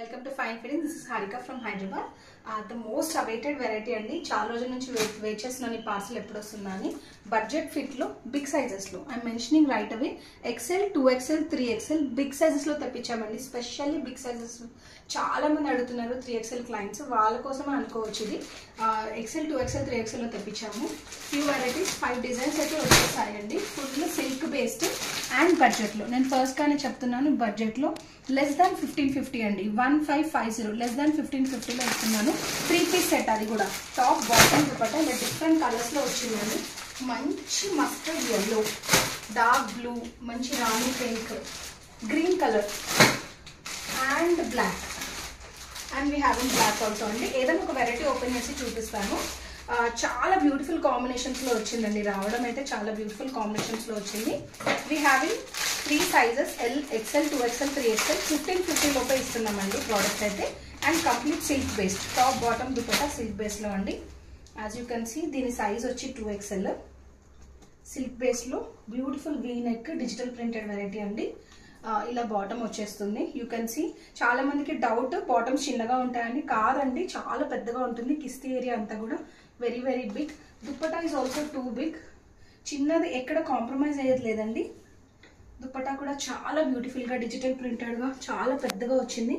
Welcome to Fine Fitting. This is Harika from Hyderabad. The most awaited variety అండి. చాలా రోజుల నుంచి wait చేస్తున్నాను ఈ పార్సల్ ఎప్పుడు వస్తుందని. బడ్జెట్ ఫిట్ లో బిగ్ సైజెస్ లో I'm mentioning right away XL 2XL 3XL big sizes లో తెప్పించామండి. స్పెషల్లీ బిగ్ సైజెస్ చాలా మంది అడుగుతున్నారు 3XL క్లయింట్స్, వాళ్ళ కోసమే అనుకోవచ్చు. ఇది XL 2XL 3XL లో తెప్పించాము. ఫ్యూ వెరైటీస్ 5 డిజైన్స్ అయితే వచ్చేసాయండి. Full silk based and budget లో. నేను ఫస్ట్ గానే చెప్తున్నాను, బడ్జెట్ లో లెస్ దాన్ 1550 అండి. 1550 లెస్ దాన్ 1550 లో ఇస్తున్నాను. 3 పీస్ సెట్, అది కూడా టాప్ బాటమ్ దుపట్టా ఇలా డిఫరెంట్ కలర్స్ లో వచ్చిందండి. మంచి మస్టర్డ్ ఎల్లో, డార్క్ బ్లూ, మంచి rani pink, green colour and black. And we have in black also అండి. ఏదైనా ఒక వెరైటీ ఓపెన్ చేసి చూపిస్తాను. చాలా బ్యూటిఫుల్ కాంబినేషన్స్ లో వచ్చిందండి. రావడం అయితే చాలా బ్యూటిఫుల్ కాంబినేషన్స్ లో వచ్చింది. We have in 3 sizes L, XL, 2XL, 3XL 1550 లోపే ఇస్తున్నామండి ప్రోడక్ట్ అయితే. And complete silk based, top bottom dupatta silk base లో అండి. యాజ్ యూ కెన్ సీ దీని సైజ్ వచ్చి 2XL. సిల్క్ బేస్ లో beautiful V neck digital printed variety అండి. ఇలా బాటమ్ వచ్చేస్తుంది. యూ కెన్ సీ చాలా మందికి డౌట్ బాటమ్స్ చిన్నగా ఉంటాయని. కాదండి, చాలా పెద్దగా ఉంటుంది. కిస్తీ ఏరియా అంతా కూడా very very big. Dupatta is also too big. చిన్నది ఎక్కడ కాంప్రమైజ్ అయ్యేది లేదండి. దుపట్టా కూడా చాలా బ్యూటిఫుల్ గా డిజిటల్ ప్రింటెడ్ గా చాలా పెద్దగా వచ్చింది.